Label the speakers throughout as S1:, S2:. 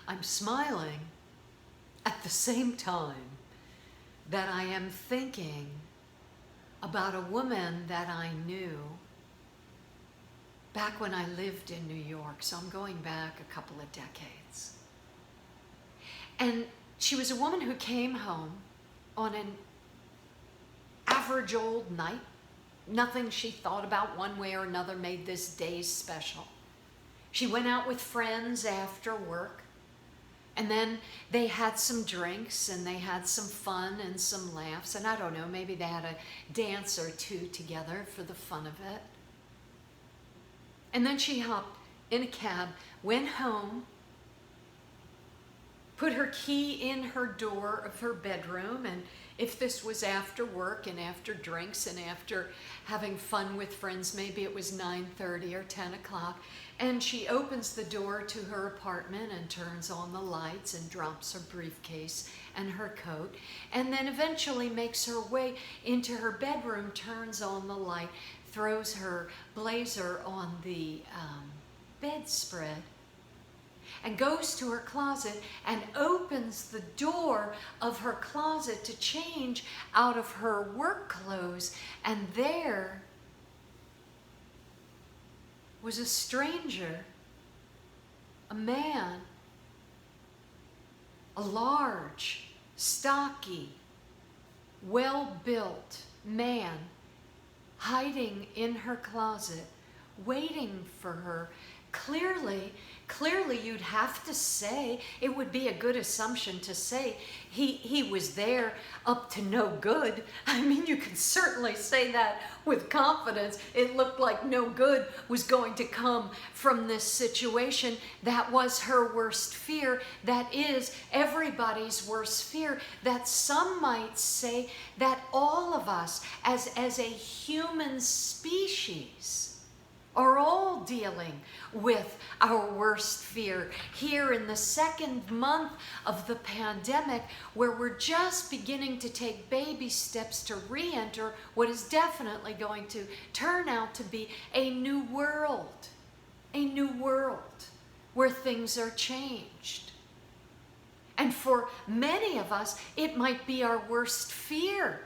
S1: I'm smiling at the same time that I am thinking about a woman that I knew back when I lived in New York. So I'm going back a couple of decades. And she was a woman who came home on an average old night. Nothing she thought about one way or another made this day special. She went out with friends after work, and then they had some drinks and they had some fun and some laughs, and I don't know, maybe they had a dance or two together for the fun of it. And then she hopped in a cab, went home, put her key in her door of her bedroom, and if this was after work and after drinks and after having fun with friends, maybe it was 9:30 or 10 o'clock, and she opens the door to her apartment and turns on the lights and drops her briefcase and her coat, and then eventually makes her way into her bedroom, turns on the light, throws her blazer on the bedspread, and goes to her closet and opens the door of her closet to change out of her work clothes. And there was a stranger, a man, a large, stocky, well-built man, hiding in her closet, waiting for her. Clearly you'd have to say, it would be a good assumption to say he was there up to no good. I mean, you can certainly say that with confidence. It looked like no good was going to come from this situation. That was her worst fear. That is everybody's worst fear. That some might say that all of us as a human species are all dealing with our worst fear here in the second month of the pandemic, where we're just beginning to take baby steps to re-enter what is definitely going to turn out to be a new world where things are changed. And for many of us, it might be our worst fear,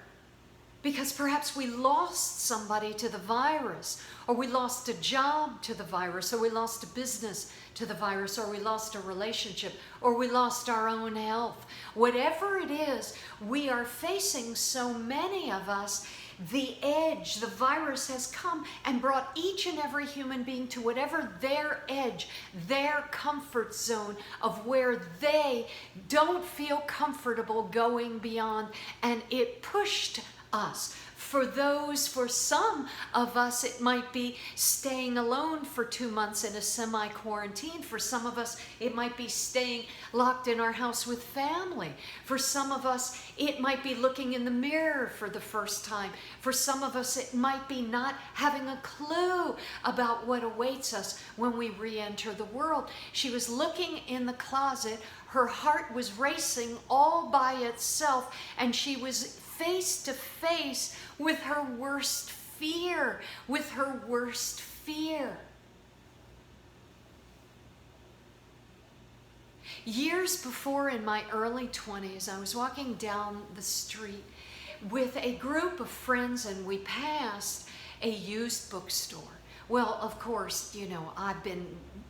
S1: because perhaps we lost somebody to the virus, or we lost a job to the virus, or we lost a business to the virus, or we lost a relationship, or we lost our own health. Whatever it is, we are facing, so many of us, the edge. The virus has come and brought each and every human being to whatever their edge, their comfort zone of where they don't feel comfortable going beyond, and it pushed us. For some of us, it might be staying alone for 2 months in a semi-quarantine. For some of us, it might be staying locked in our house with family. For some of us, it might be looking in the mirror for the first time. For some of us, it might be not having a clue about what awaits us when we re-enter the world. She was looking in the closet. Her heart was racing all by itself, and she was face to face with her worst fear, Years before, in my early 20s, I was walking down the street with a group of friends, and we passed a used bookstore. Well, of course, you know, I've been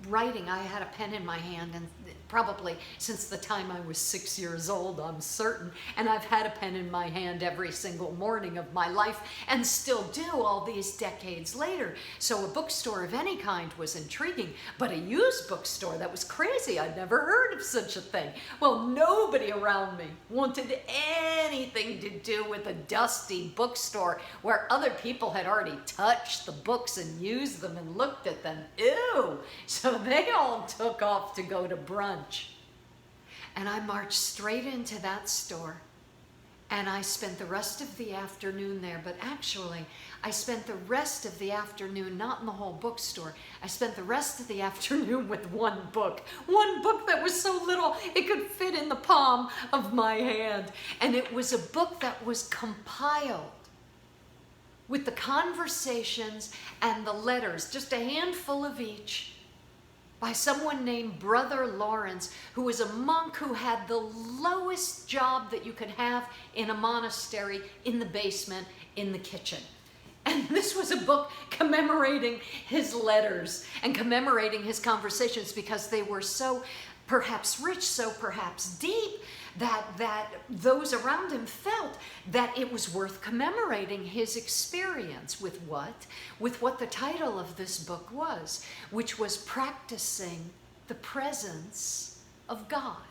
S1: writing. I had a pen in my hand, and probably since the time I was 6 years old, I'm certain. And I've had a pen in my hand every single morning of my life, and still do all these decades later. So a bookstore of any kind was intriguing, but a used bookstore, that was crazy. I'd never heard of such a thing. Well, nobody around me wanted anything to do with a dusty bookstore where other people had already touched the books and used them and looked at them. Ew! So they all took off to go to brunch. And I marched straight into that store. And I spent the rest of the afternoon there. But actually, I spent the rest of the afternoon not in the whole bookstore. I spent the rest of the afternoon with one book. One book that was so little it could fit in the palm of my hand. And it was a book that was compiled with the conversations and the letters, just a handful of each, by someone named Brother Lawrence, who was a monk who had the lowest job that you could have in a monastery, in the basement, in the kitchen. And this was a book commemorating his letters and commemorating his conversations, because they were so perhaps rich, so perhaps deep, that those around him felt that it was worth commemorating his experience with what? With what the title of this book was, which was Practicing the Presence of God.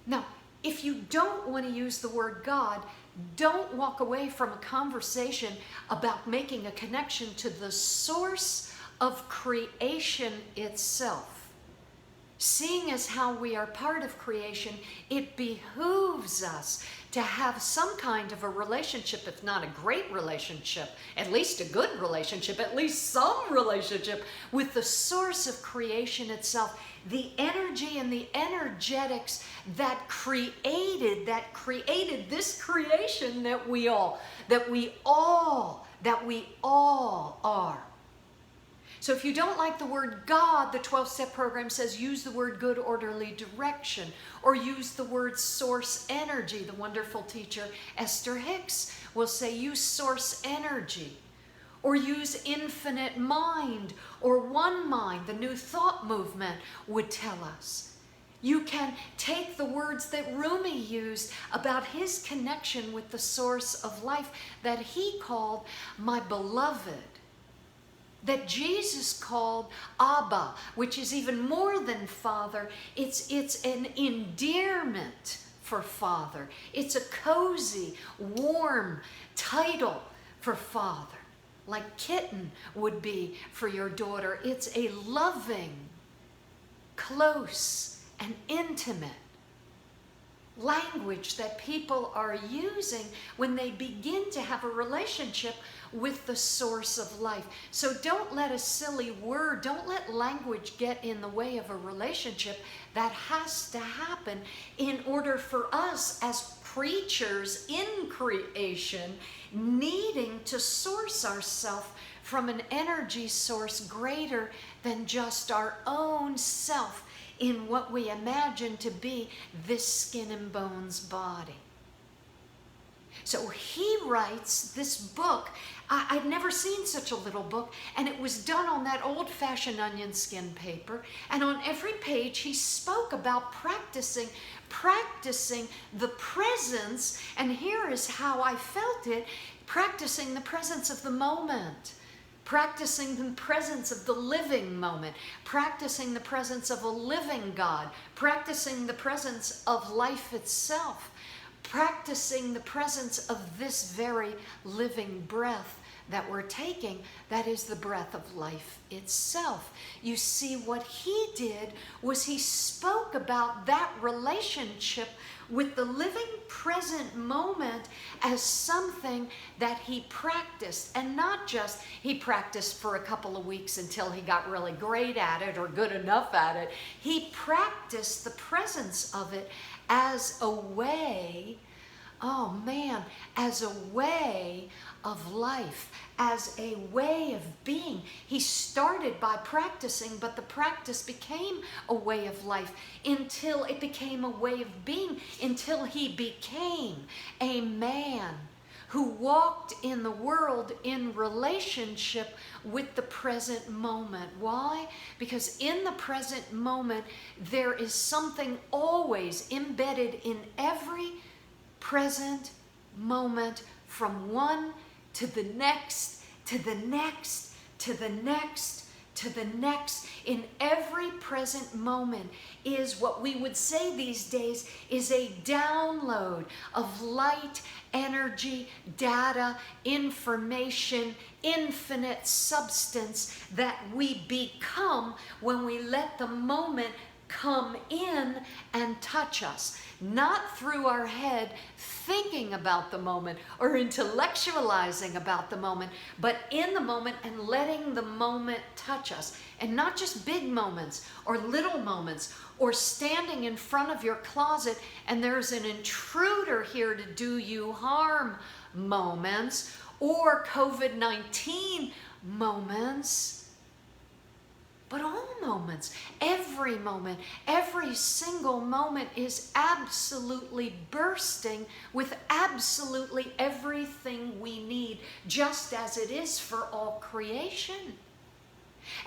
S1: Now, if you don't want to use the word God, don't walk away from a conversation about making a connection to the source of creation itself. Seeing as how we are part of creation, it behooves us to have some kind of a relationship, if not a great relationship, at least a good relationship, at least some relationship with the source of creation itself, the energy and the energetics that created this creation that we all are. So if you don't like the word God, the 12-step program says use the word good orderly direction, or use the word source energy. The wonderful teacher Esther Hicks will say use source energy, or use infinite mind, or one mind. The New Thought movement would tell us. You can take the words that Rumi used about his connection with the source of life that he called my beloved, that Jesus called Abba, which is even more than Father. It's an endearment for Father. It's a cozy, warm title for Father, like kitten would be for your daughter. It's a loving, close, and intimate language that people are using when they begin to have a relationship with the source of life. So don't let a silly word, don't let language get in the way of a relationship. That has to happen in order for us as creatures in creation needing to source ourselves from an energy source greater than just our own self in what we imagine to be this skin and bones body. So he writes this book. I'd never seen such a little book, and it was done on that old-fashioned onion skin paper, and on every page he spoke about practicing the presence, and here is how I felt it, practicing the presence of the moment, practicing the presence of the living moment, practicing the presence of a living God, practicing the presence of life itself, practicing the presence of this very living breath that we're taking, that is the breath of life itself. You see, what he did was he spoke about that relationship with the living present moment as something that he practiced, and not just he practiced for a couple of weeks until he got really great at it or good enough at it. He practiced the presence of it as a way, as a way of life, as a way of being. He started by practicing, but the practice became a way of life until it became a way of being, until he became a man who walked in the world in relationship with the present moment. Why? Because in the present moment, there is something always embedded in every present moment, from one to the next, to the next, to the next, to the next. In every present moment is what we would say these days is a download of light, energy, data, information, infinite substance that we become when we let the moment come in and touch us. Not through our head thinking about the moment or intellectualizing about the moment, but in the moment and letting the moment touch us. And not just big moments or little moments, or standing in front of your closet and there's an intruder here to do you harm moments, or COVID-19 moments, but all moments, every single moment is absolutely bursting with absolutely everything we need, just as it is for all creation.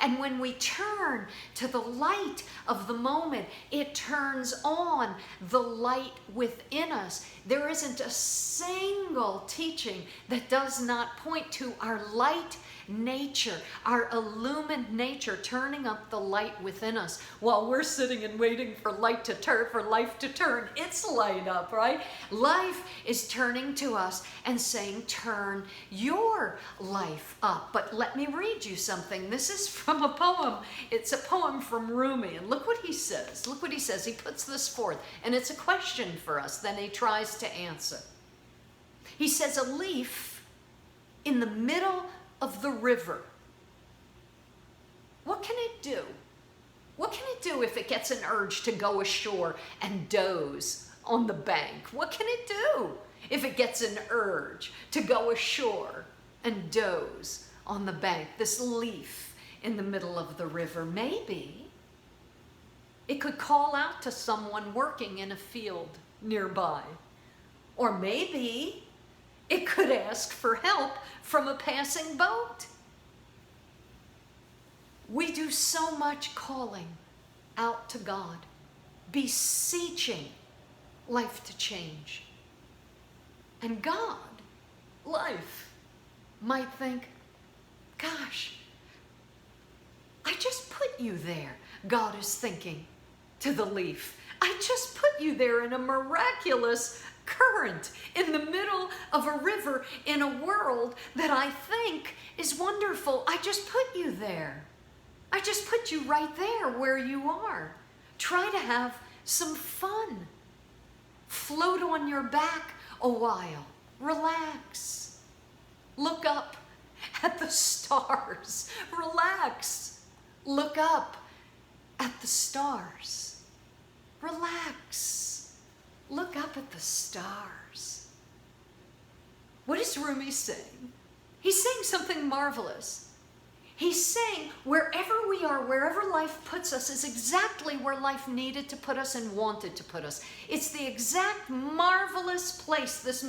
S1: And when we turn to the light of the moment, it turns on the light within us. There isn't a single teaching that does not point to our light nature, our illumined nature, turning up the light within us while we're sitting and waiting for life to turn its light up, right? Life is turning to us and saying, turn your life up. But let me read you something. This is from a poem. It's a poem from Rumi, and look what he says. Look what he says. He puts this forth, and it's a question for us. Then he tries to answer. He says, a leaf in the middle of the river. What can it do? What can it do if it gets an urge to go ashore and doze on the bank? What can it do if it gets an urge to go ashore and doze on the bank? This leaf in the middle of the river, maybe it could call out to someone working in a field nearby. Or maybe it could ask for help from a passing boat. We do so much calling out to God, beseeching life to change. And God, life, might think, gosh, I just put you there. God is thinking to the leaf. I just put you there in a miraculous current in the middle of a river in a world that I think is wonderful. I just put you there. I just put you right there where you are. Try to have some fun. Float on your back a while. Relax. Look up at the stars. Relax. Look up at the stars. Relax. Look up at the stars. What is Rumi saying? He's saying something marvelous. He's saying wherever we are, wherever life puts us, is exactly where life needed to put us and wanted to put us. It's the exact marvelous place, this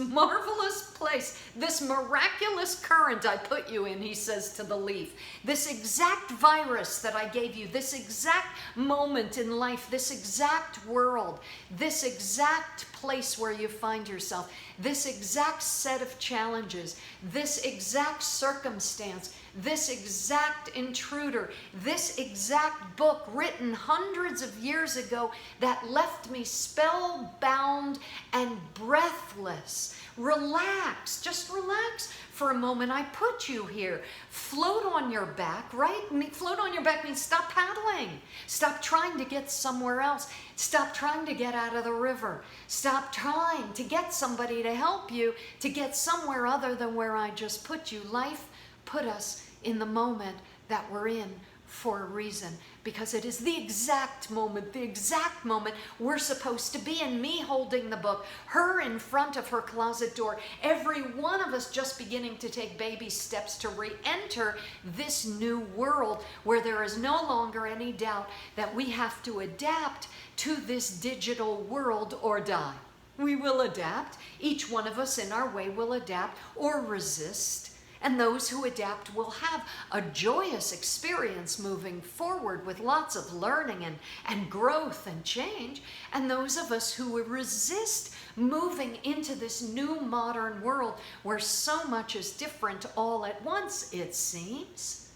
S1: miraculous current I put you in, he says to the leaf. This exact virus that I gave you, this exact moment in life, this exact world, this exact place where you find yourself, this exact set of challenges, this exact circumstance, this exact intruder, this exact book written hundreds of years ago that left me spellbound and breathless. Relax, just relax for a moment. I put you here. Float on your back, right? Float on your back means stop paddling. Stop trying to get somewhere else. Stop trying to get out of the river. Stop trying to get somebody to help you to get somewhere other than where I just put you. Life put us in the moment that we're in for a reason, because it is the exact moment we're supposed to be in. Me holding the book, her in front of her closet door, every one of us just beginning to take baby steps to re-enter this new world where there is no longer any doubt that we have to adapt to this digital world or die. We will adapt. Each one of us in our way will adapt or resist. And those who adapt will have a joyous experience moving forward with lots of learning and growth and change. And those of us who resist moving into this new modern world where so much is different all at once, it seems,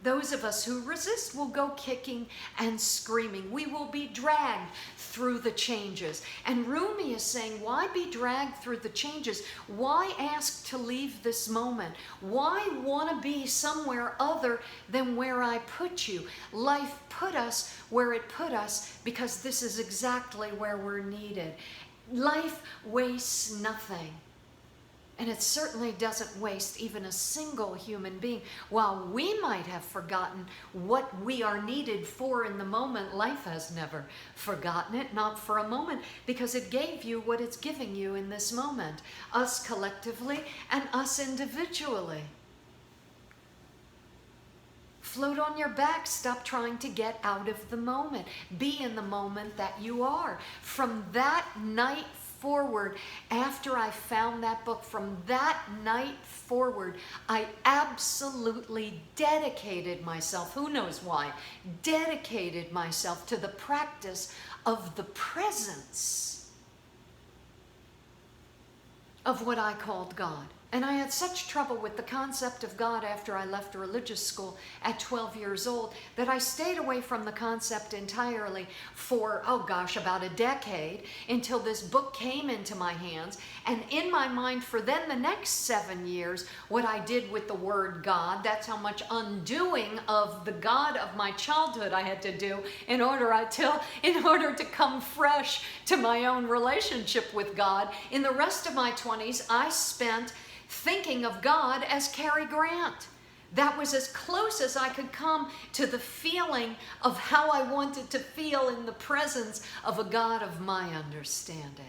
S1: those of us who resist will go kicking and screaming. We will be dragged through the changes. And Rumi is saying, why be dragged through the changes? Why ask to leave this moment? Why want to be somewhere other than where I put you? Life put us where it put us because this is exactly where we're needed. Life wastes nothing. And it certainly doesn't waste even a single human being. While we might have forgotten what we are needed for in the moment, life has never forgotten it, not for a moment, because it gave you what it's giving you in this moment, us collectively and us individually. Float on your back. Stop trying to get out of the moment. Be in the moment that you are. From that night forward, after I found that book, from that night forward, I absolutely dedicated myself, who knows why, dedicated myself to the practice of the presence of what I called God. And I had such trouble with the concept of God after I left religious school at 12 years old that I stayed away from the concept entirely for, oh gosh, about a decade, until this book came into my hands. And in my mind, for then the next 7 years, what I did with the word God, that's how much undoing of the God of my childhood I had to do in order to come fresh to my own relationship with God. In the rest of my 20s, I spent thinking of God as Cary Grant. That was as close as I could come to the feeling of how I wanted to feel in the presence of a God of my understanding.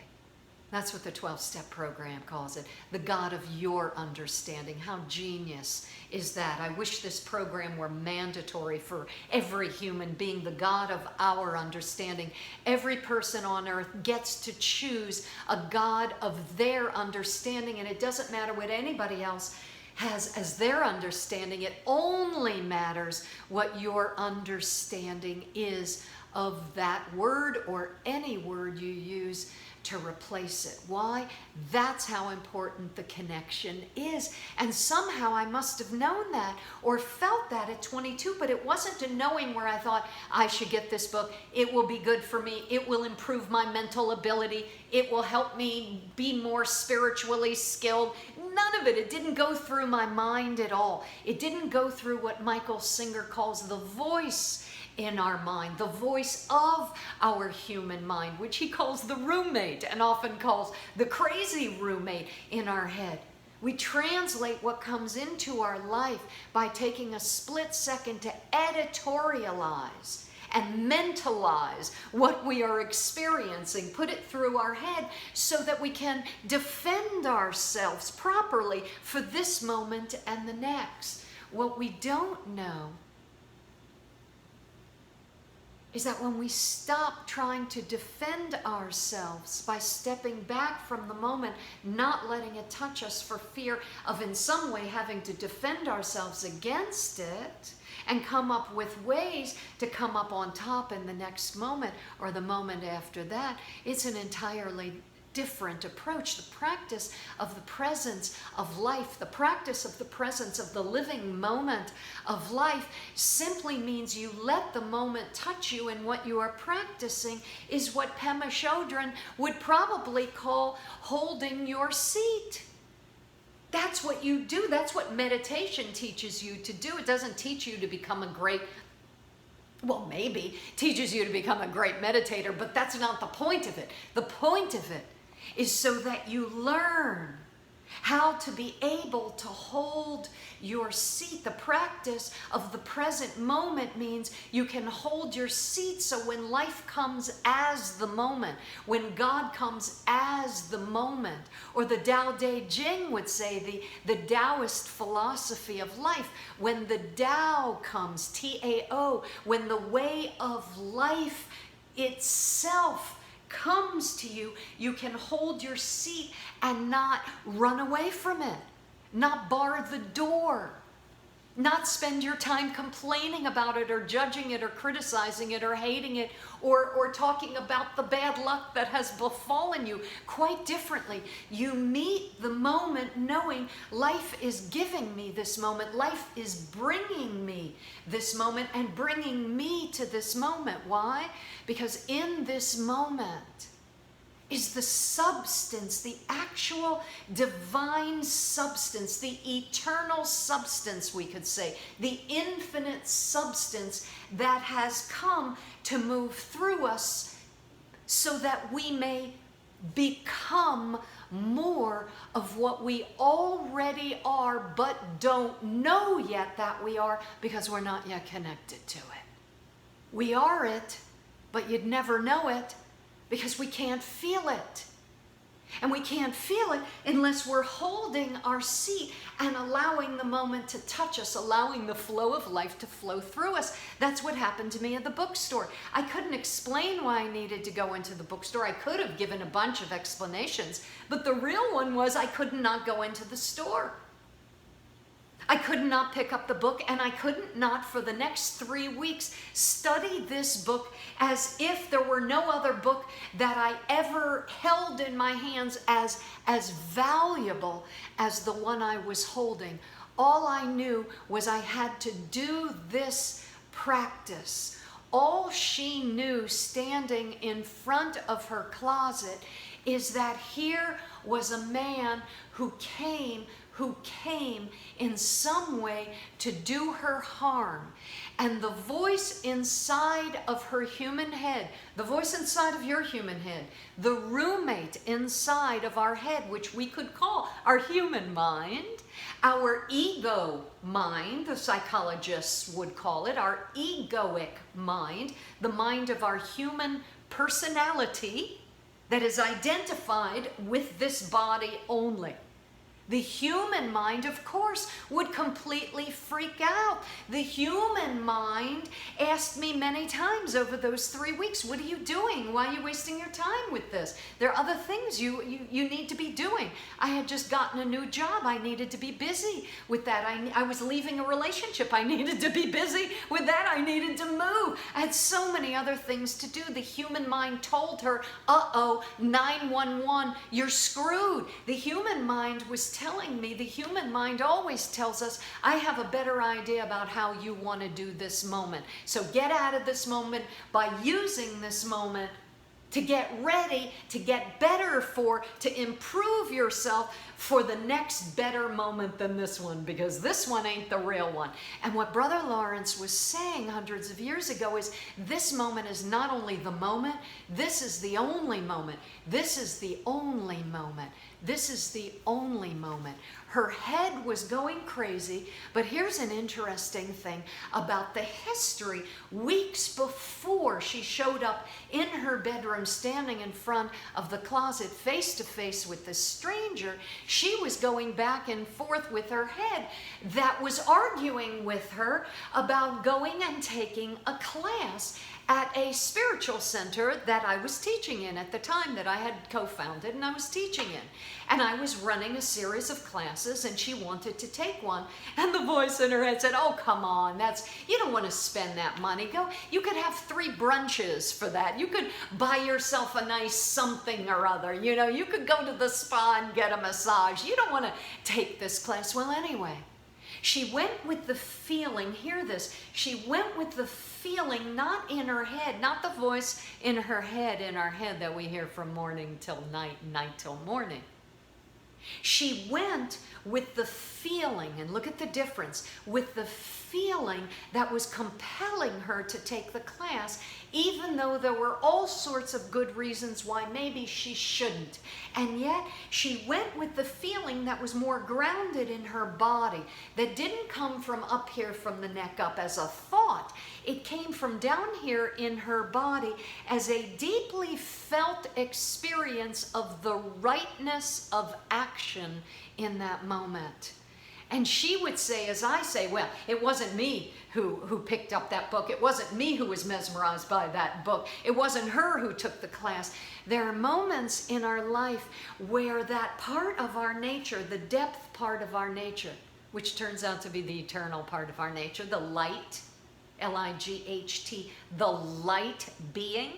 S1: That's what the 12-step program calls it, the God of your understanding. How genius is that? I wish this program were mandatory for every human being, the God of our understanding. Every person on earth gets to choose a God of their understanding, and it doesn't matter what anybody else has as their understanding. It only matters what your understanding is of that word or any word you use to replace it. Why? That's how important the connection is. And somehow I must have known that or felt that at 22, but it wasn't a knowing where I thought, I should get this book. It will be good for me. It will improve my mental ability. It will help me be more spiritually skilled. None of it. It didn't go through my mind at all. It didn't go through what Michael Singer calls the voice in our mind, the voice of our human mind, which he calls the roommate and often calls the crazy roommate in our head. We translate what comes into our life by taking a split second to editorialize and mentalize what we are experiencing, put it through our head so that we can defend ourselves properly for this moment and the next. What we don't know is that when we stop trying to defend ourselves by stepping back from the moment, not letting it touch us for fear of in some way having to defend ourselves against it, and come up with ways to come up on top in the next moment or the moment after that, it's an entirely different approach. The practice of the presence of life, the practice of the presence of the living moment of life simply means you let the moment touch you, and what you are practicing is what Pema Chodron would probably call holding your seat. That's what you do. That's what meditation teaches you to do. It doesn't teach you to become a great, well, maybe teaches you to become a great meditator, but that's not the point of it. The point of it is so that you learn how to be able to hold your seat. The practice of the present moment means you can hold your seat, so when life comes as the moment, when God comes as the moment, or the Tao Te Ching would say, the Taoist philosophy of life, when the Tao comes, T-A-O, when the way of life itself comes to you, you can hold your seat and not run away from it, not bar the door, not spend your time complaining about it or judging it or criticizing it or hating it or talking about the bad luck that has befallen you. Quite differently, you meet the moment knowing life is giving me this moment, life is bringing me this moment and bringing me to this moment. Why? Because in this moment is the substance, the actual divine substance, the eternal substance, we could say, the infinite substance that has come to move through us so that we may become more of what we already are, but don't know yet that we are because we're not yet connected to it. We are it, but you'd never know it because we can't feel it. And we can't feel it unless we're holding our seat and allowing the moment to touch us, allowing the flow of life to flow through us. That's what happened to me at the bookstore. I couldn't explain why I needed to go into the bookstore. I could have given a bunch of explanations, but the real one was I could not go into the store. I could not pick up the book, and I couldn't not for the next 3 weeks study this book as if there were no other book that I ever held in my hands as valuable as the one I was holding. All I knew was I had to do this practice. All she knew standing in front of her closet is that here was a man who came in some way to do her harm. And the voice inside of her human head, the voice inside of your human head, the roommate inside of our head, which we could call our human mind, our ego mind, the psychologists would call it, our egoic mind, the mind of our human personality that is identified with this body only. The human mind, of course, would completely freak out. The human mind asked me many times over those 3 weeks, what are you doing? Why are you wasting your time with this? There are other things you need to be doing. I had just gotten a new job. I needed to be busy with that. I was leaving a relationship. I needed to be busy with that. I needed to move. I had so many other things to do. The human mind told her, uh-oh, 911, you're screwed. The human mind was telling me, the human mind always tells us, I have a better idea about how you want to do this moment. So get out of this moment by using this moment to get ready, to get better to improve yourself for the next better moment than this one, because this one ain't the real one. And what Brother Lawrence was saying hundreds of years ago is this moment is not only the moment, this is the only moment. This is the only moment. This is the only moment. Her head was going crazy, but here's an interesting thing about the history. Weeks before she showed up in her bedroom, standing in front of the closet, face to face with this stranger, she was going back and forth with her head that was arguing with her about going and taking a class at a spiritual center that I was teaching in at the time, that I had co-founded and I was teaching in. And I was running a series of classes and she wanted to take one. And the voice in her head said, oh, come on, you don't want to spend that money. You could have 3 brunches for that. You could buy yourself a nice something or other. You could go to the spa and get a massage. You don't want to take this class. Well, anyway, she went with the feeling, hear this, she went with the feeling, not in her head, not the voice in her head that we hear from morning till night, night till morning. She went with the feeling, and look at the difference, with the feeling that was compelling her to take the class, even though there were all sorts of good reasons why maybe she shouldn't. And yet she went with the feeling that was more grounded in her body, that didn't come from up here from the neck up as a thought. It came from down here in her body as a deeply felt experience of the rightness of action in that moment. And she would say, as I say, well, it wasn't me who picked up that book. It wasn't me who was mesmerized by that book. It wasn't her who took the class. There are moments in our life where that part of our nature, the depth part of our nature, which turns out to be the eternal part of our nature, the light, L-I-G-H-T, the light being,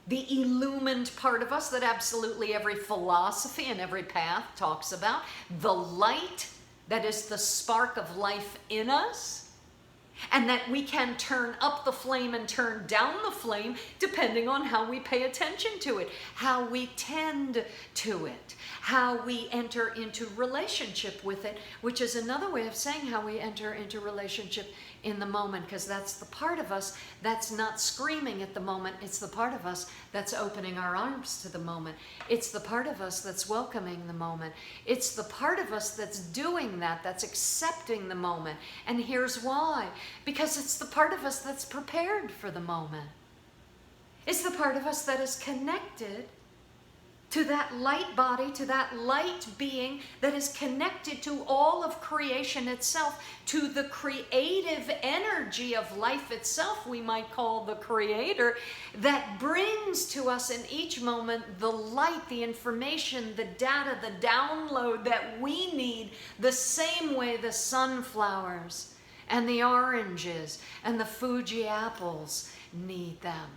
S1: the illumined part of us that absolutely every philosophy and every path talks about, the light that is the spark of life in us, and that we can turn up the flame and turn down the flame depending on how we pay attention to it, how we tend to it, how we enter into relationship with it, which is another way of saying how we enter into relationship in the moment, because that's the part of us that's not screaming at the moment. It's the part of us that's opening our arms to the moment. It's the part of us that's welcoming the moment. It's the part of us that's doing that, that's accepting the moment. And here's why. Because it's the part of us that's prepared for the moment. It's the part of us that is connected to that light body, to that light being that is connected to all of creation itself, to the creative energy of life itself, we might call the creator, that brings to us in each moment the light, the information, the data, the download that we need, the same way the sunflowers and the oranges and the Fuji apples need them.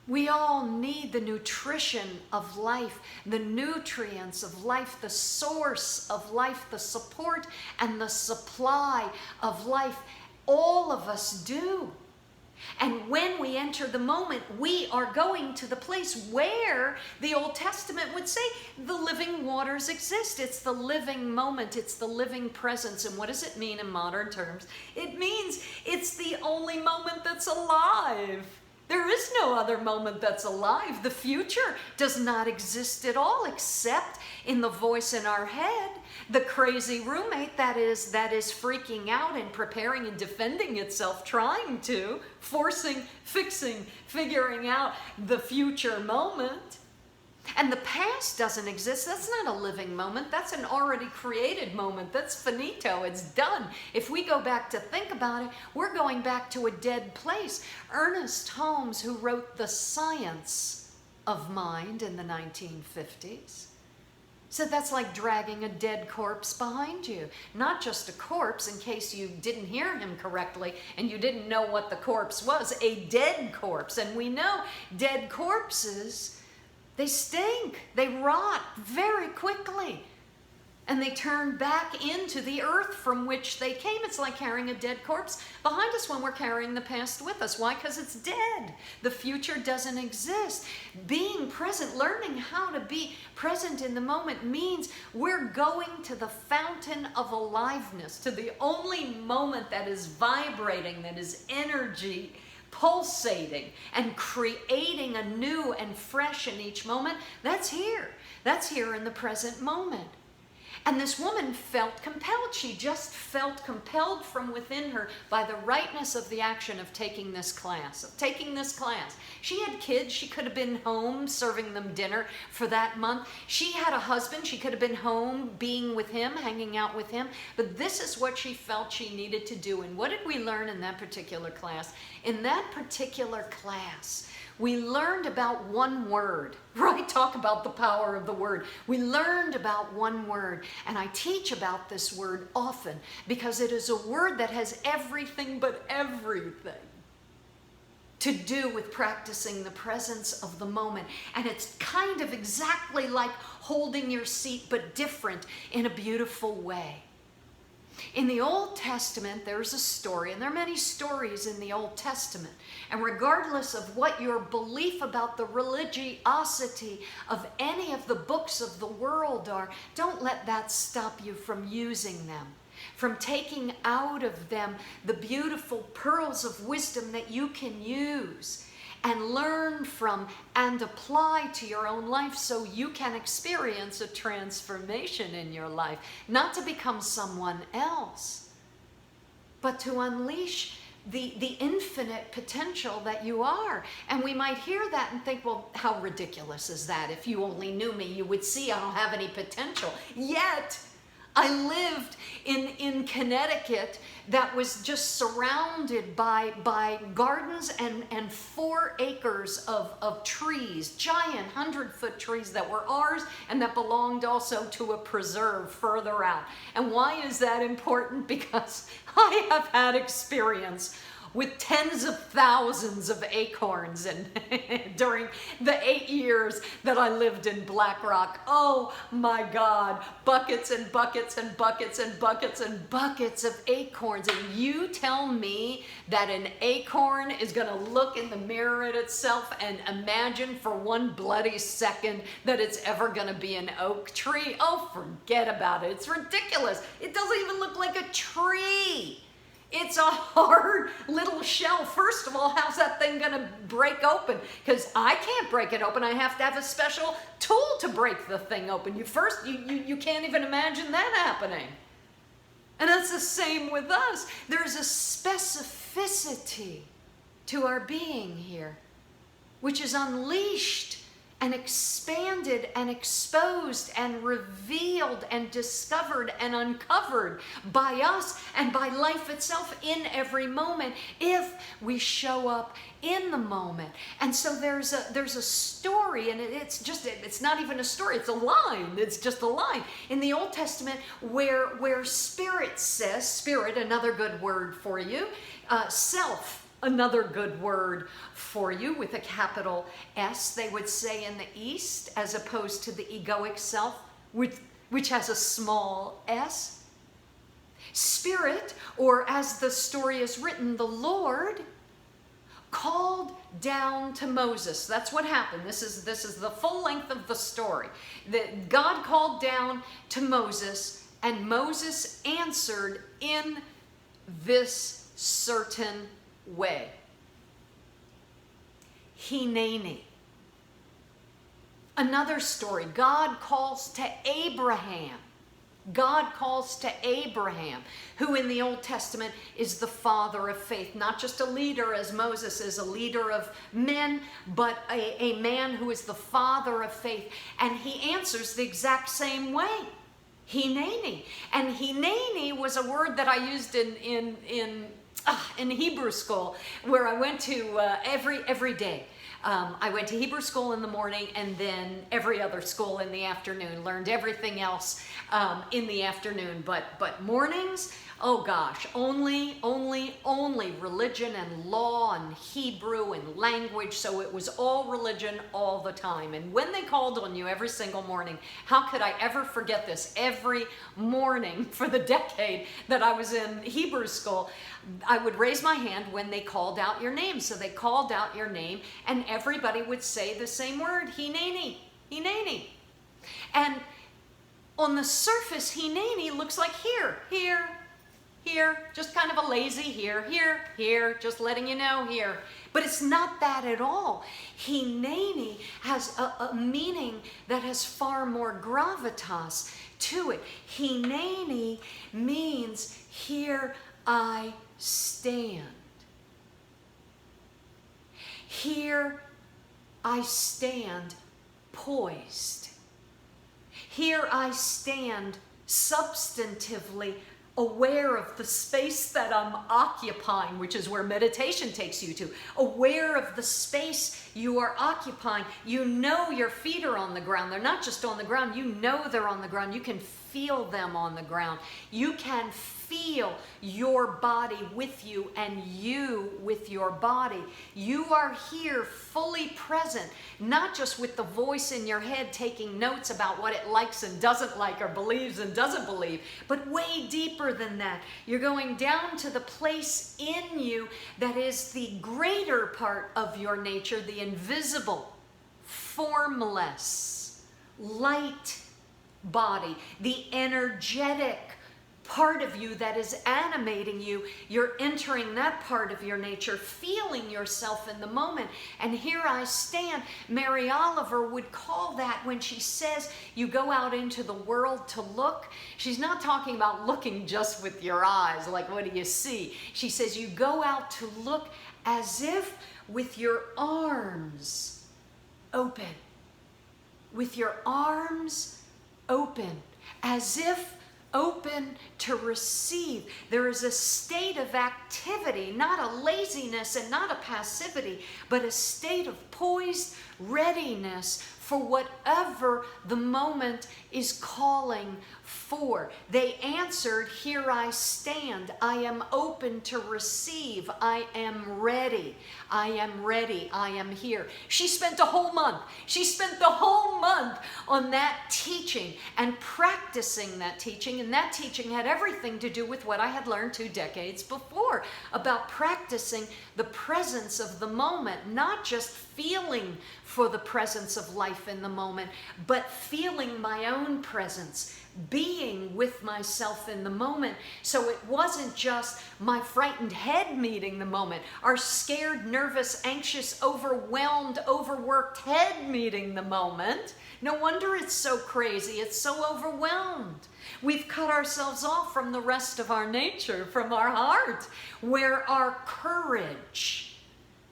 S1: We all need the nutrition of life, the nutrients of life, the source of life, the support and the supply of life. All of us do. And when we enter the moment, we are going to the place where the Old Testament would say the living waters exist. It's the living moment. It's the living presence. And what does it mean in modern terms? It means it's the only moment that's alive. There is no other moment that's alive. The future does not exist at all except in the voice in our head, the crazy roommate that is freaking out and preparing and defending itself, trying to, forcing, fixing, figuring out the future moment. And the past doesn't exist. That's not a living moment. That's an already created moment. That's finito. It's done. If we go back to think about it, we're going back to a dead place. Ernest Holmes, who wrote The Science of Mind in the 1950s, said that's like dragging a dead corpse behind you. Not just a corpse, in case you didn't hear him correctly and you didn't know what the corpse was, a dead corpse. And we know dead corpses, they stink, they rot very quickly, and they turn back into the earth from which they came. It's like carrying a dead corpse behind us when we're carrying the past with us. Why? Because it's dead. The future doesn't exist. Being present, learning how to be present in the moment means we're going to the fountain of aliveness, to the only moment that is vibrating, that is energy, pulsating and creating anew and fresh in each moment. That's here. That's here in the present moment. And this woman felt compelled. She just felt compelled from within her by the rightness of the action of taking this class, She had kids. She could have been home serving them dinner for that month. She had a husband. She could have been home being with him, hanging out with him. But this is what she felt she needed to do. And what did we learn in that particular class? In that particular class, we learned about one word, right? Talk about the power of the word. We learned about one word, and I teach about this word often because it is a word that has everything but everything to do with practicing the presence of the moment. And it's kind of exactly like holding your seat, but different in a beautiful way. In the Old Testament, there's a story, and there are many stories in the Old Testament. And regardless of what your belief about the religiosity of any of the books of the world are, don't let that stop you from using them, from taking out of them the beautiful pearls of wisdom that you can use and learn from and apply to your own life so you can experience a transformation in your life. Not to become someone else, but to unleash the infinite potential that you are. And we might hear that and think, well, how ridiculous is that? If you only knew me, you would see I don't have any potential. Yet, I lived in Connecticut that was just surrounded by gardens and 4 acres of trees, giant 100-foot trees that were ours and that belonged also to a preserve further out. And why is that important? Because I have had experience with tens of thousands of acorns and during the 8 years that I lived in Black Rock. Oh my God, buckets and buckets and buckets and buckets and buckets of acorns. And you tell me that an acorn is gonna look in the mirror at itself and imagine for one bloody second that it's ever gonna be an oak tree? Oh, forget about it. It's ridiculous. It doesn't even look like a tree. It's a hard little shell. First of all, how's that thing gonna break open? Because I can't break it open. I have to have a special tool to break the thing open. You can't even imagine that happening. And that's the same with us. There's a specificity to our being here. which is unleashed and expanded and exposed and revealed and discovered and uncovered by us and by life itself in every moment if we show up in the moment. And so there's a story, and it's not even a story, it's a line. It's just a line in the Old Testament where spirit says, spirit, another good word for you, self, another good word for you with a capital S, they would say in the East, as opposed to the egoic self, which has a small s. Spirit, or as the story is written, the Lord called down to Moses. That's what happened. This is the full length of the story. That God called down to Moses, and Moses answered in this certain way. Hineni. Another story, God calls to Abraham. God calls to Abraham, who in the Old Testament is the father of faith, not just a leader as Moses is a leader of men, but a man who is the father of faith. And he answers the exact same way. Hineni. And Hineni was a word that I used in Hebrew school, where I went to every day. I went to Hebrew school in the morning, and then every other school in the afternoon. Learned everything else in the afternoon, but mornings, oh gosh, only religion and law and Hebrew and language. So it was all religion all the time. And when they called on you every single morning, how could I ever forget this? Every morning for the decade that I was in Hebrew school, I would raise my hand when they called out your name. So they called out your name, and everybody would say the same word, Hineni, Hineni. And on the surface, Hineni looks like here, just kind of a lazy here, just letting you know here. But it's not that at all. Hineni has a meaning that has far more gravitas to it. Hineni means here I stand. Here I stand poised. Here I stand substantively aware of the space that I'm occupying, which is where meditation takes you to. Aware of the space you are occupying. You know your feet are on the ground. They're not just on the ground. You know they're on the ground. You can feel them on the ground. You can feel your body with you and you with your body. You are here fully present, not just with the voice in your head taking notes about what it likes and doesn't like, or believes and doesn't believe, but way deeper than that. You're going down to the place in you that is the greater part of your nature, the invisible, formless, light body, the energetic part of you that is animating you. You're entering that part of your nature, feeling yourself in the moment. And here I stand. Mary Oliver would call that, when she says you go out into the world to look, she's not talking about looking just with your eyes, like what do you see? She says you go out to look as if with your arms open. With your arms open, as if open to receive. There is a state of activity, not a laziness and not a passivity, but a state of poised readiness for whatever the moment is calling for. They answered, here I stand. I am open to receive. I am ready. I am ready. I am here. She spent a whole month. She spent the whole month on that teaching and practicing that teaching. And that teaching had everything to do with what I had learned 2 decades before about practicing the presence of the moment, not just feeling for the presence of life in the moment, but feeling my own presence, being with myself in the moment. So it wasn't just my frightened head meeting the moment, our scared, nervous, anxious, overwhelmed, overworked head meeting the moment. No wonder it's so crazy. It's so overwhelmed. We've cut ourselves off from the rest of our nature, from our heart, where our courage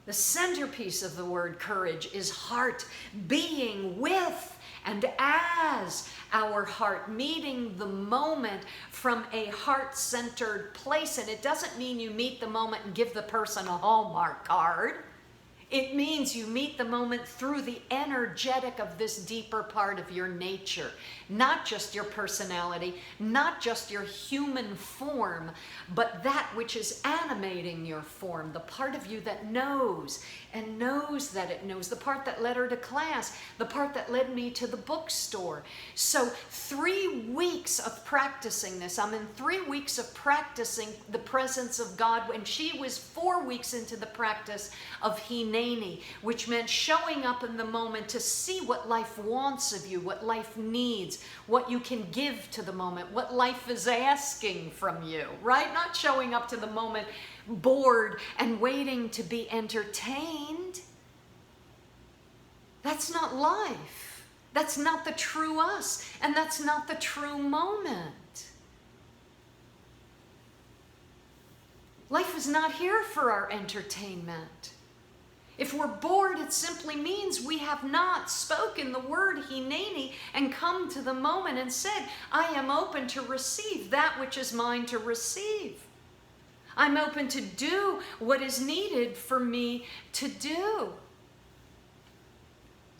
S1: The centerpiece of the word courage is heart, being with and as our heart, meeting the moment from a heart-centered place. And it doesn't mean you meet the moment and give the person a Hallmark card. It means you meet the moment through the energetic of this deeper part of your nature, not just your personality, not just your human form, but that which is animating your form, the part of you that knows and knows that it knows, the part that led her to class, the part that led me to the bookstore. So 3 weeks of practicing this. I'm in 3 weeks of practicing the presence of God, and she was 4 weeks into the practice of Hineni, which meant showing up in the moment to see what life wants of you, what life needs, what you can give to the moment, what life is asking from you, right? Not showing up to the moment bored and waiting to be entertained. That's not life. That's not the true us, and that's not the true moment. Life is not here for our entertainment. If we're bored, it simply means we have not spoken the word Hineni and come to the moment and said, I am open to receive that which is mine to receive. I'm open to do what is needed for me to do.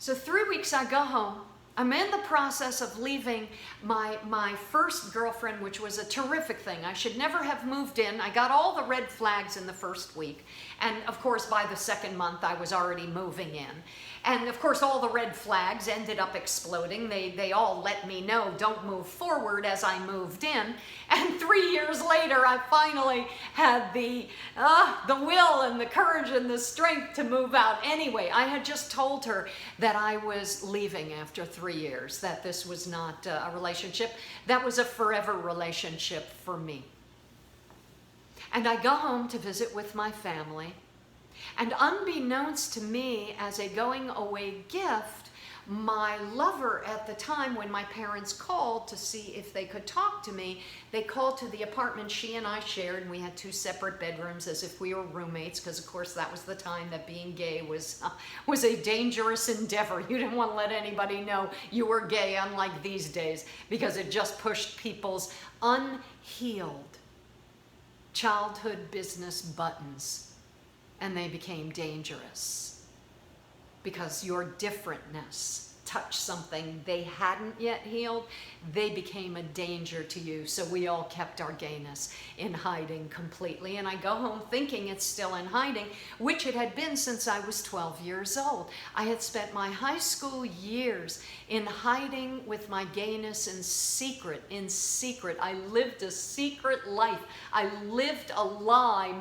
S1: So 3 weeks I go home. I'm in the process of leaving my first girlfriend, which was a terrific thing. I should never have moved in. I got all the red flags in the first week. And of course, by the second month, I was already moving in. And of course, all the red flags ended up exploding. They all let me know, don't move forward, as I moved in. And 3 years later, I finally had the will and the courage and the strength to move out. Anyway, I had just told her that I was leaving after 3 years, that this was not a relationship. That was a forever relationship for me. And I go home to visit with my family. And unbeknownst to me, as a going away gift, my lover at the time, when my parents called to see if they could talk to me, they called to the apartment she and I shared, and we had 2 separate bedrooms as if we were roommates, because of course that was the time that being gay was a dangerous endeavor. You didn't want to let anybody know you were gay, unlike these days, because it just pushed people's unhealed childhood business buttons. And they became dangerous because your differentness touched something they hadn't yet healed. They became a danger to you. So we all kept our gayness in hiding completely. And I go home thinking it's still in hiding, which it had been since I was 12 years old. I had spent my high school years in hiding with my gayness in secret, I lived a secret life. I lived a lie,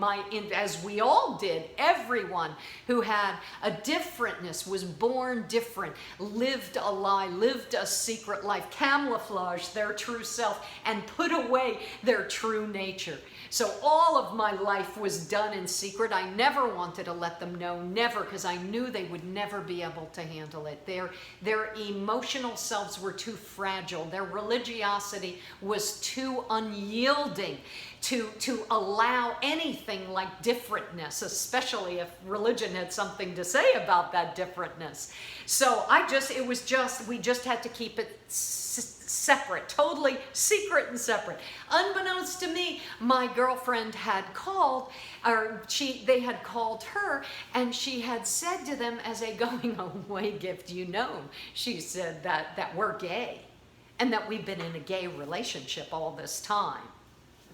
S1: as we all did. Everyone who had a differentness, was born different, lived a lie, lived a secret life, camouflaged their true self, and put away their true nature. So all of my life was done in secret. I never wanted to let them know, never, because I knew they would never be able to handle it. Their emotional selves were too fragile. Their religiosity was too unyielding to allow anything like differentness, especially if religion had something to say about that differentness. So we just had to keep it separate, totally secret and separate. Unbeknownst to me, my girlfriend had called, they had called her, and she had said to them as a going away gift, she said that we're gay and that we've been in a gay relationship all this time.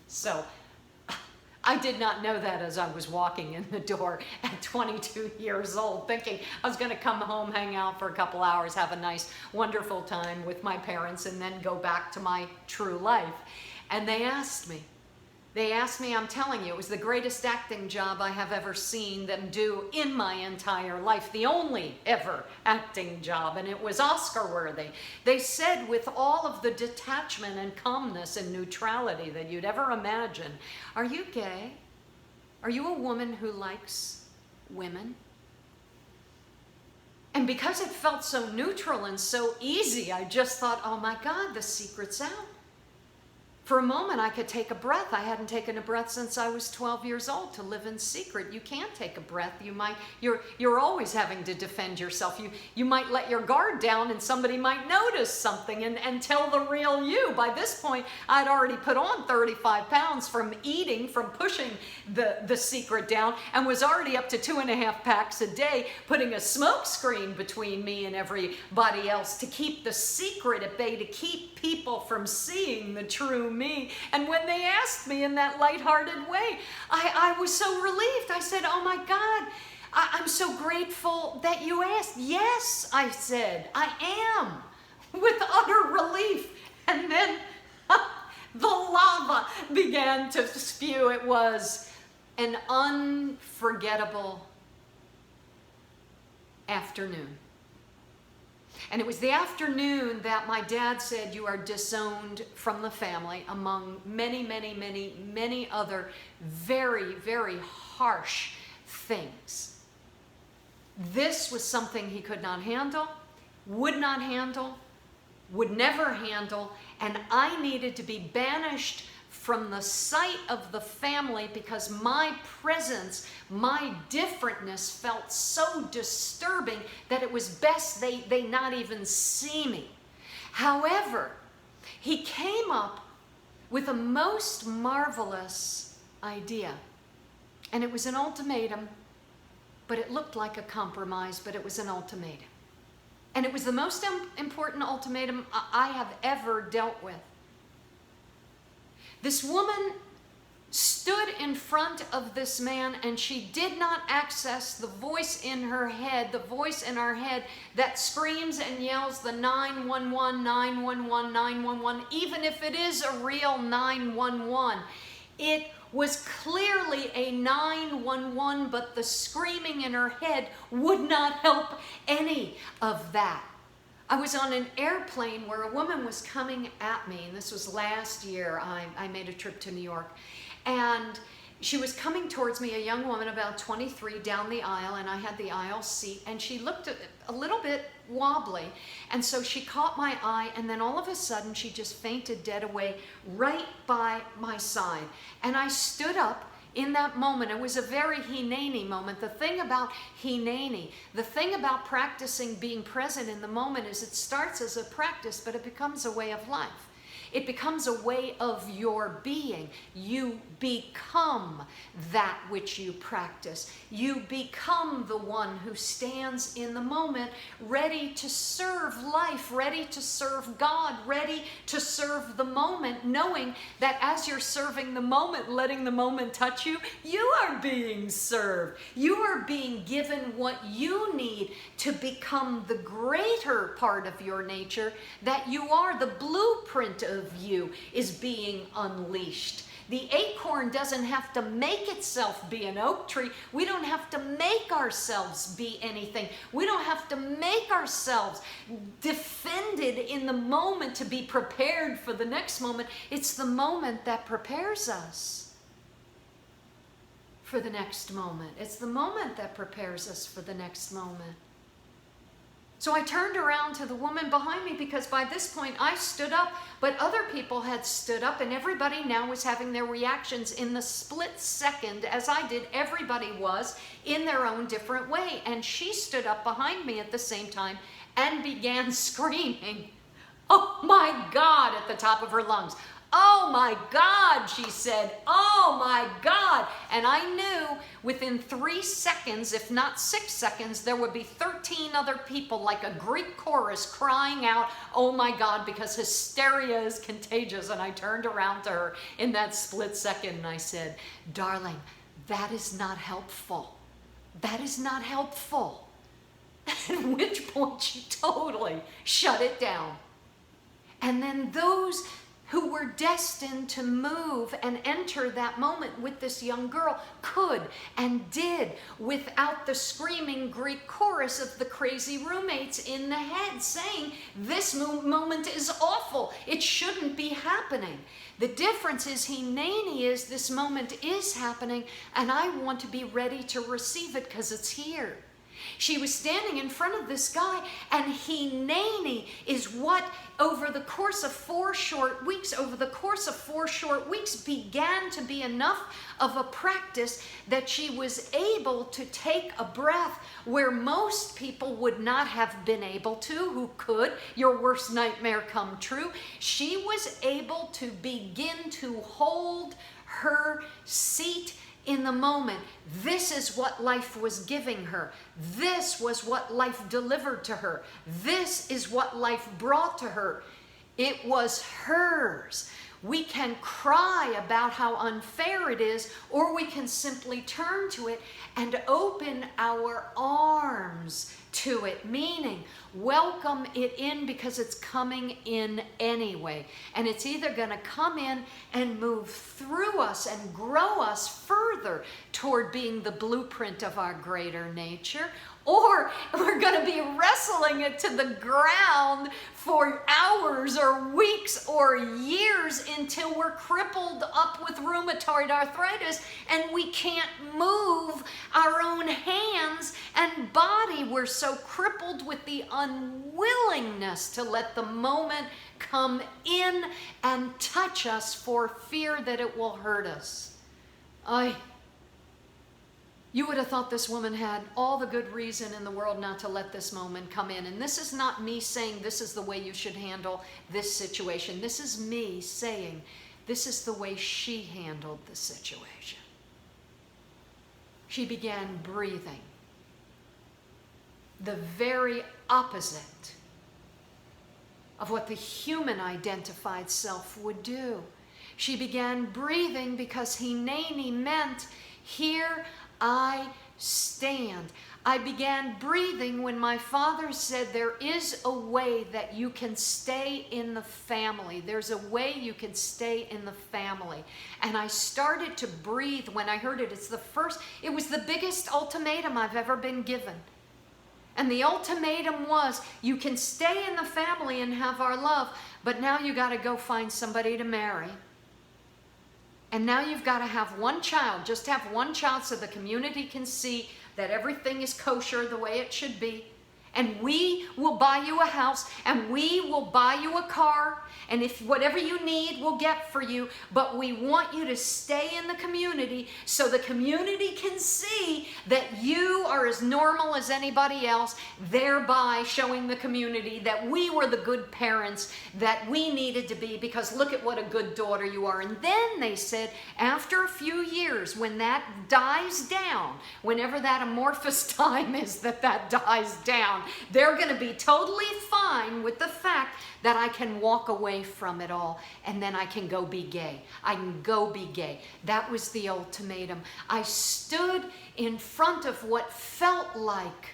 S1: So I did not know that as I was walking in the door at 22 years old, thinking I was going to come home, hang out for a couple hours, have a nice, wonderful time with my parents, and then go back to my true life. And they asked me, I'm telling you, it was the greatest acting job I have ever seen them do in my entire life, the only ever acting job, and it was Oscar-worthy. They said, with all of the detachment and calmness and neutrality that you'd ever imagine, "Are you gay? Are you a woman who likes women?" And because it felt so neutral and so easy, I just thought, oh my God, the secret's out. For a moment, I could take a breath. I hadn't taken a breath since I was 12 years old to live in secret. You can't take a breath. You're always having to defend yourself. You might let your guard down and somebody might notice something and tell the real you. By this point, I'd already put on 35 pounds from eating, from pushing the secret down, and was already up to 2.5 packs a day, putting a smoke screen between me and everybody else to keep the secret at bay, to keep people from seeing the true me. And when they asked me in that lighthearted way, I was so relieved. I said, oh my God, I'm so grateful that you asked. Yes, I said, I am, with utter relief. And then the lava began to spew. It was an unforgettable afternoon. And it was the afternoon that my dad said, you are disowned from the family, among many, many, many, many other very, very harsh things. This was something he could not handle, would not handle, would never handle, and I needed to be banished from the sight of the family because my presence, my differentness felt so disturbing that it was best they not even see me. However, he came up with a most marvelous idea. And it was an ultimatum, but it looked like a compromise, but it was an ultimatum. And it was the most important ultimatum I have ever dealt with. This woman stood in front of this man, and she did not access the voice in her head, the voice in our head that screams and yells the 911, 911, 911, even if it is a real 911. It was clearly a 911, but the screaming in her head would not help any of that. I was on an airplane where a woman was coming at me, and this was last year. I made a trip to New York, and she was coming towards me, a young woman about 23, down the aisle, and I had the aisle seat, and she looked a little bit wobbly, and so she caught my eye, and then all of a sudden she just fainted dead away right by my side. And I stood up in that moment. It was a very Hineni moment. The thing about Hineni, the thing about practicing being present in the moment is it starts as a practice, but it becomes a way of life. It becomes a way of your being. You become that which you practice. You become the one who stands in the moment, ready to serve life, ready to serve God, ready to serve the moment, knowing that as you're serving the moment, letting the moment touch you, you are being served. You are being given what you need to become the greater part of your nature that you are. The blueprint of you is being unleashed. The acorn doesn't have to make itself be an oak tree. We don't have to make ourselves be anything. We don't have to make ourselves defended in the moment to be prepared for the next moment. It's the moment that prepares us for the next moment. It's the moment that prepares us for the next moment. So I turned around to the woman behind me because by this point I stood up, but other people had stood up, and everybody now was having their reactions in the split second, as I did. Everybody was in their own different way. And she stood up behind me at the same time and began screaming, "Oh my God," at the top of her lungs. "Oh my God," she said. "Oh my God." And I knew within 3 seconds, if not 6 seconds, there would be 13 other people like a Greek chorus crying out, "Oh my God," because hysteria is contagious. And I turned around to her in that split second and I said, "Darling, that is not helpful. That is not helpful." At which point she totally shut it down. And then those who were destined to move and enter that moment with this young girl could and did, without the screaming Greek chorus of the crazy roommates in the head saying, "This moment is awful. It shouldn't be happening." The difference is Hineni is this moment is happening, and I want to be ready to receive it because it's here. She was standing in front of this guy, and Hineni is what, over the course of 4 short weeks, began to be enough of a practice that she was able to take a breath where most people would not have been able to, who could, your worst nightmare come true. She was able to begin to hold her seat in the moment. This is what life was giving her. This was what life delivered to her. This is what life brought to her. It was hers. We can cry about how unfair it is, or we can simply turn to it and open our arms to it, meaning welcome it in, because it's coming in anyway. And it's either going to come in and move through us and grow us further toward being the blueprint of our greater nature, or we're going to be wrestling it to the ground for hours or weeks or years until we're crippled up with rheumatoid arthritis and we can't move our own hands and body. We're so crippled with the unwillingness to let the moment come in and touch us for fear that it will hurt us. You would have thought this woman had all the good reason in the world not to let this moment come in. And this is not me saying this is the way you should handle this situation. This is me saying this is the way she handled the situation. She began breathing. The very opposite of what the human identified self would do. She began breathing because Hineni meant, here I stand. I began breathing when my father said there is a way that you can stay in the family. There's a way you can stay in the family. And I started to breathe when I heard it. It was the biggest ultimatum I've ever been given. And the ultimatum was, you can stay in the family and have our love, but now you got to go find somebody to marry. And now you've got to have one child, just have one child so the community can see that everything is kosher the way it should be. And we will buy you a house, and we will buy you a car, and if whatever you need, we'll get for you. But we want you to stay in the community so the community can see that you are as normal as anybody else, thereby showing the community that we were the good parents that we needed to be, because look at what a good daughter you are. And then they said, after a few years, when that dies down, whenever that amorphous time is that dies down, they're going to be totally fine with the fact that I can walk away from it all and then I can go be gay. I can go be gay. That was the ultimatum. I stood in front of what felt like,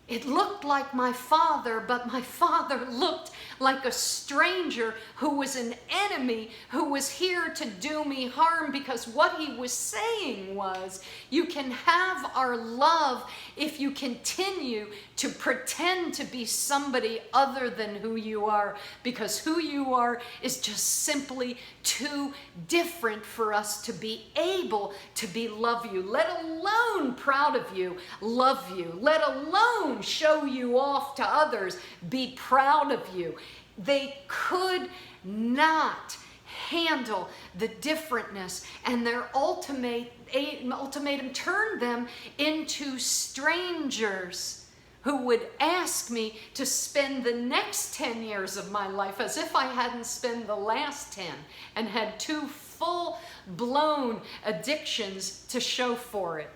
S1: it looked like my father, but my father looked like a stranger who was an enemy, who was here to do me harm, because what he was saying was, you can have our love if you continue to pretend to be somebody other than who you are, because who you are is just simply too different for us to be able to love you, let alone proud of you, love you, let alone show you off to others, be proud of you. They could not handle the differentness, and their ultimatum turned them into strangers who would ask me to spend the next 10 years of my life as if I hadn't spent the last 10 and had 2 full-blown addictions to show for it.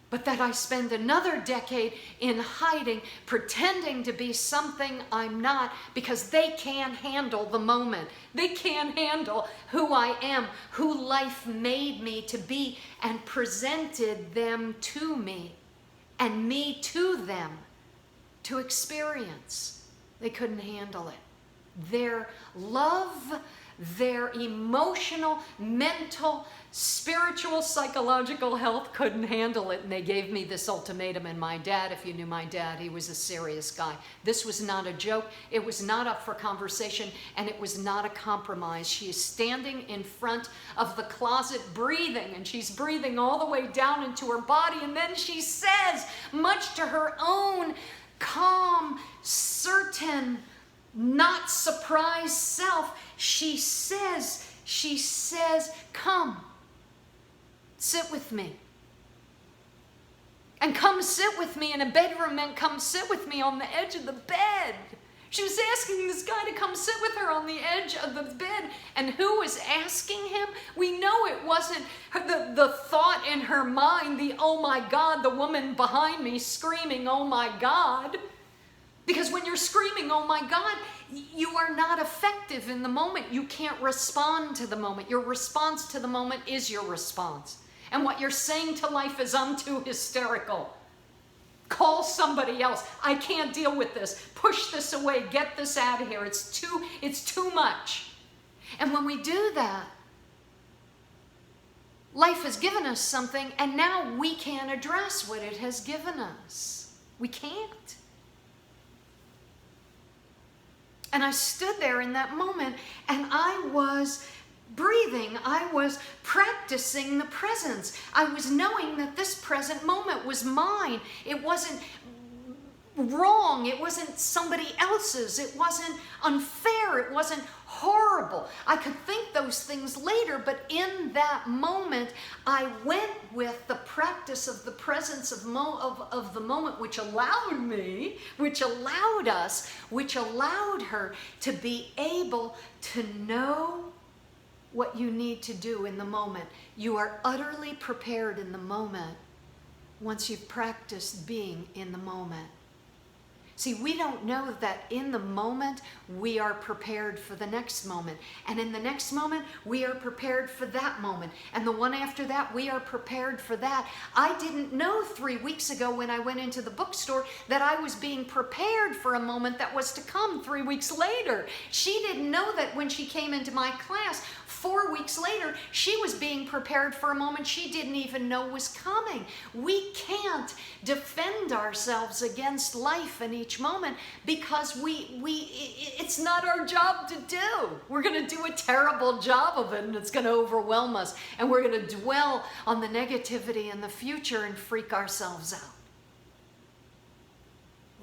S1: But that I spend another decade in hiding, pretending to be something I'm not, because they can't handle the moment. They can't handle who I am, who life made me to be and presented them to me and me to them to experience. They couldn't handle it. Their love their emotional, mental, spiritual, psychological health couldn't handle it, and they gave me this ultimatum. And my dad, if you knew my dad, he was a serious guy. This was not a joke. It was not up for conversation, and it was not a compromise. She is standing in front of the closet breathing, and she's breathing all the way down into her body, and then she says, much to her own calm, certain, not surprised self, she says, come, sit with me. And come sit with me in a bedroom meant come sit with me on the edge of the bed. She was asking this guy to come sit with her on the edge of the bed. And who was asking him? We know it wasn't the thought in her mind, the oh my God, the woman behind me screaming, oh my God. Because when you're screaming, oh my God, you are not effective in the moment. You can't respond to the moment. Your response to the moment is your response. And what you're saying to life is, I'm too hysterical. Call somebody else. I can't deal with this. Push this away. Get this out of here. It's too much. And when we do that, life has given us something, and now we can't address what it has given us. We can't. And I stood there in that moment, and I was breathing. I was practicing the presence. I was knowing that this present moment was mine. It wasn't wrong. It wasn't somebody else's. It wasn't unfair. It wasn't horrible. I could think those things later, but in that moment, I went with the practice of the presence of the moment, which allowed me, which allowed us, which allowed her to be able to know what you need to do in the moment. You are utterly prepared in the moment once you've practiced being in the moment. See, we don't know that in the moment we are prepared for the next moment. And in the next moment, we are prepared for that moment. And the one after that, we are prepared for that. I didn't know 3 weeks ago when I went into the bookstore that I was being prepared for a moment that was to come 3 weeks later. She didn't know that when she came into my class 4 weeks later, she was being prepared for a moment she didn't even know was coming. We can't defend ourselves against life in each moment because it's not our job to do. We're going to do a terrible job of it, and it's going to overwhelm us, and we're going to dwell on the negativity in the future and freak ourselves out.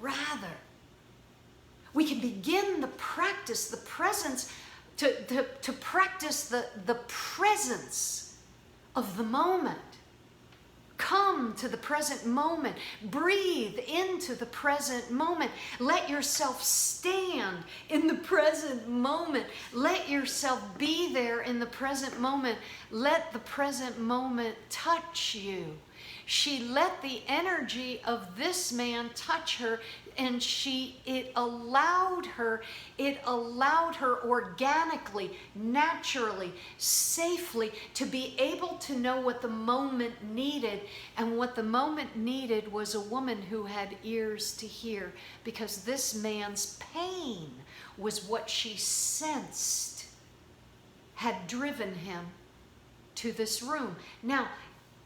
S1: Rather, we can begin the practice, the presence, to practice the presence of the moment. Come to the present moment. Breathe into the present moment. Let yourself stand in the present moment. Let yourself be there in the present moment. Let the present moment touch you. She let the energy of this man touch her, and it allowed her organically, naturally, safely to be able to know what the moment needed. And what the moment needed was a woman who had ears to hear, because this man's pain was what she sensed had driven him to this room. Now,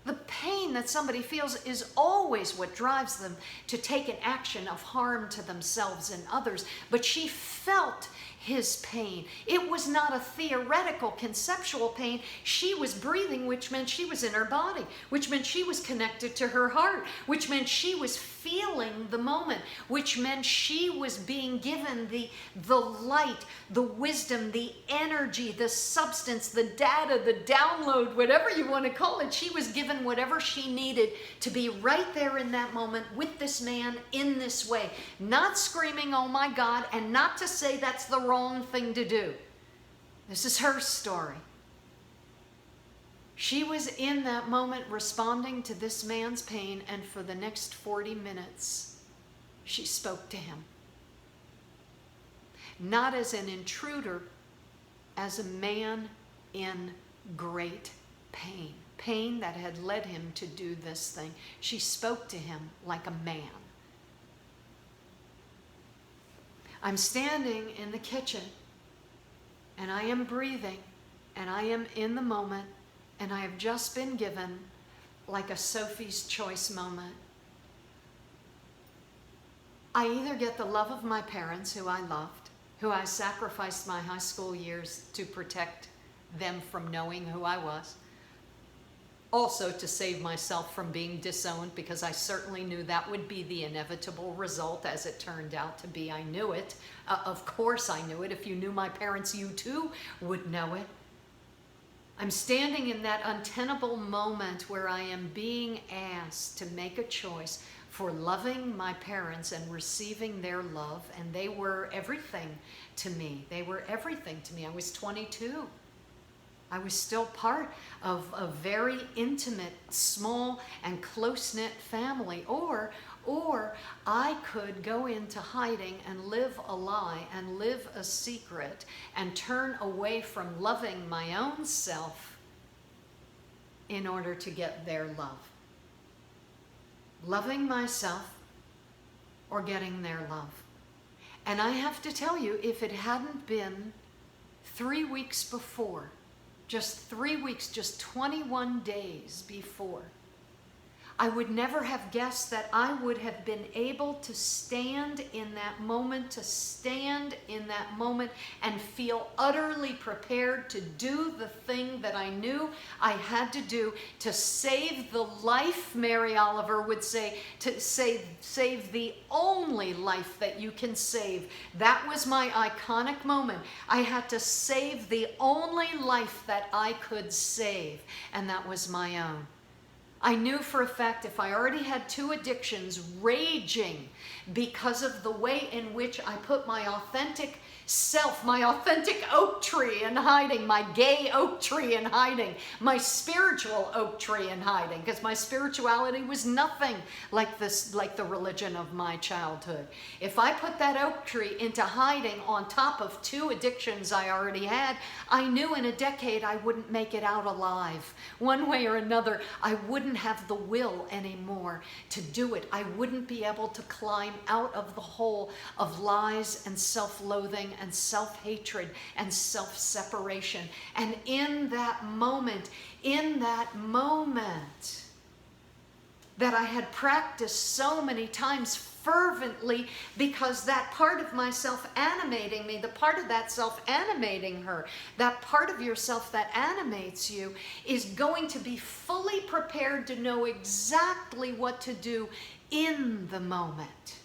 S1: the pain that somebody feels is always what drives them to take an action of harm to themselves and others. But she felt his pain. It was not a theoretical, conceptual pain. She was breathing, which meant she was in her body, which meant she was connected to her heart, which meant she was feeling the moment, which meant she was being given the light, the wisdom, the energy, the substance, the data, the download, whatever you want to call it. She was given whatever she needed to be right there in that moment with this man in this way. Not screaming, oh my God, and not to say that's the wrong thing to do. This is her story. She was in that moment responding to this man's pain, and for the next 40 minutes, she spoke to him. Not as an intruder, as a man in great pain. Pain that had led him to do this thing. She spoke to him like a man. I'm standing in the kitchen, and I am breathing, and I am in the moment, and I have just been given like a Sophie's Choice moment. I either get the love of my parents, who I loved, who I sacrificed my high school years to protect them from knowing who I was, also to save myself from being disowned, because I certainly knew that would be the inevitable result, as it turned out to be. I knew it. Of course I knew it. If you knew my parents, you too would know it. I'm standing in that untenable moment where I am being asked to make a choice for loving my parents and receiving their love, and they were everything to me. They were everything to me. I was 22. I was still part of a very intimate, small, and close-knit family. Or I could go into hiding and live a lie and live a secret and turn away from loving my own self in order to get their love. Loving myself or getting their love. And I have to tell you, if it hadn't been 3 weeks before, just 3 weeks, just 21 days before, I would never have guessed that I would have been able to stand in that moment, and feel utterly prepared to do the thing that I knew I had to do to save the life, Mary Oliver would say, to save the only life that you can save. That was my iconic moment. I had to save the only life that I could save, and that was my own. I knew for a fact if I already had 2 addictions raging because of the way in which I put my authentic self, my authentic oak tree in hiding, my gay oak tree in hiding, my spiritual oak tree in hiding, because my spirituality was nothing like the religion of my childhood. If I put that oak tree into hiding on top of 2 addictions I already had, I knew in a decade I wouldn't make it out alive. One way or another, I wouldn't have the will anymore to do it. I wouldn't be able to climb out of the hole of lies and self-loathing and self-hatred and self-separation. And in that moment that I had practiced so many times fervently, because that part of myself animating me, the part of that self animating her, that part of yourself that animates you is going to be fully prepared to know exactly what to do in the moment.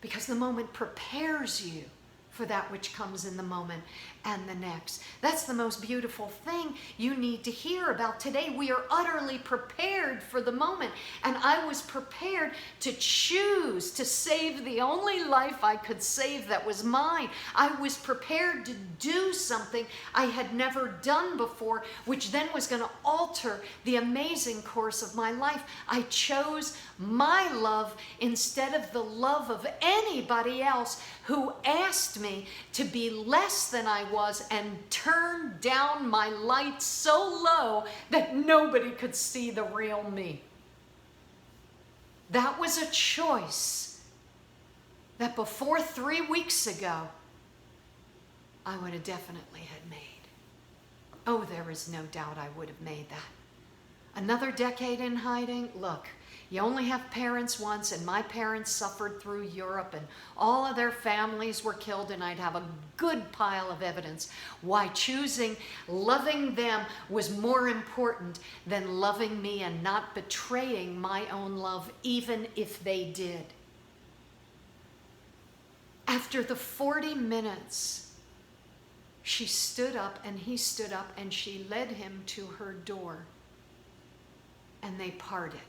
S1: Because the moment prepares you for that which comes in the moment and the next. That's the most beautiful thing you need to hear about today. We are utterly prepared for the moment. And I was prepared to choose to save the only life I could save that was mine. I was prepared to do something I had never done before, which then was going to alter the amazing course of my life. I chose my love instead of the love of anybody else who asked me to be less than I was and turned down my light so low that nobody could see the real me. That was a choice that before 3 weeks ago, I would have definitely had made. Oh, there is no doubt I would have made that. Another decade in hiding? Look, you only have parents once, and my parents suffered through Europe, and all of their families were killed, and I'd have a good pile of evidence why choosing loving them was more important than loving me and not betraying my own love, even if they did. After the 40 minutes, she stood up, and he stood up, and she led him to her door, and they parted.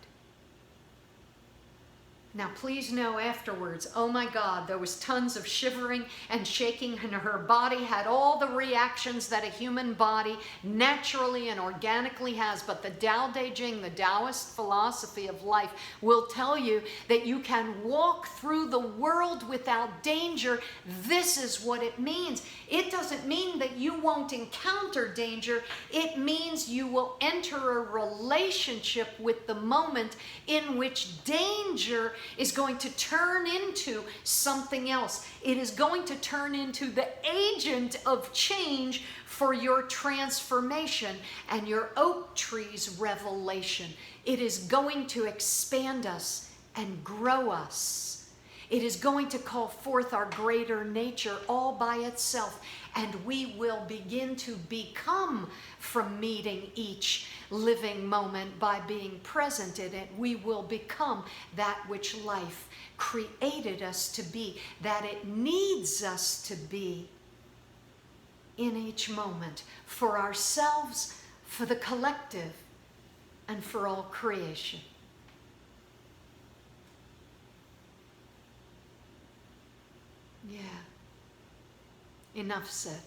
S1: Now, please know afterwards, oh my God, there was tons of shivering and shaking, and her body had all the reactions that a human body naturally and organically has. But the Tao Te Ching, the Taoist philosophy of life, will tell you that you can walk through the world without danger. This is what it means. It doesn't mean that you won't encounter danger. It means you will enter a relationship with the moment in which danger is going to turn into something else. It is going to turn into the agent of change for your transformation and your oak tree's revelation. It is going to expand us and grow us. It is going to call forth our greater nature all by itself, and we will begin to become, from meeting each living moment by being present in it, we will become that which life created us to be, that it needs us to be in each moment, for ourselves, for the collective, and for all creation. Yeah. Enough said.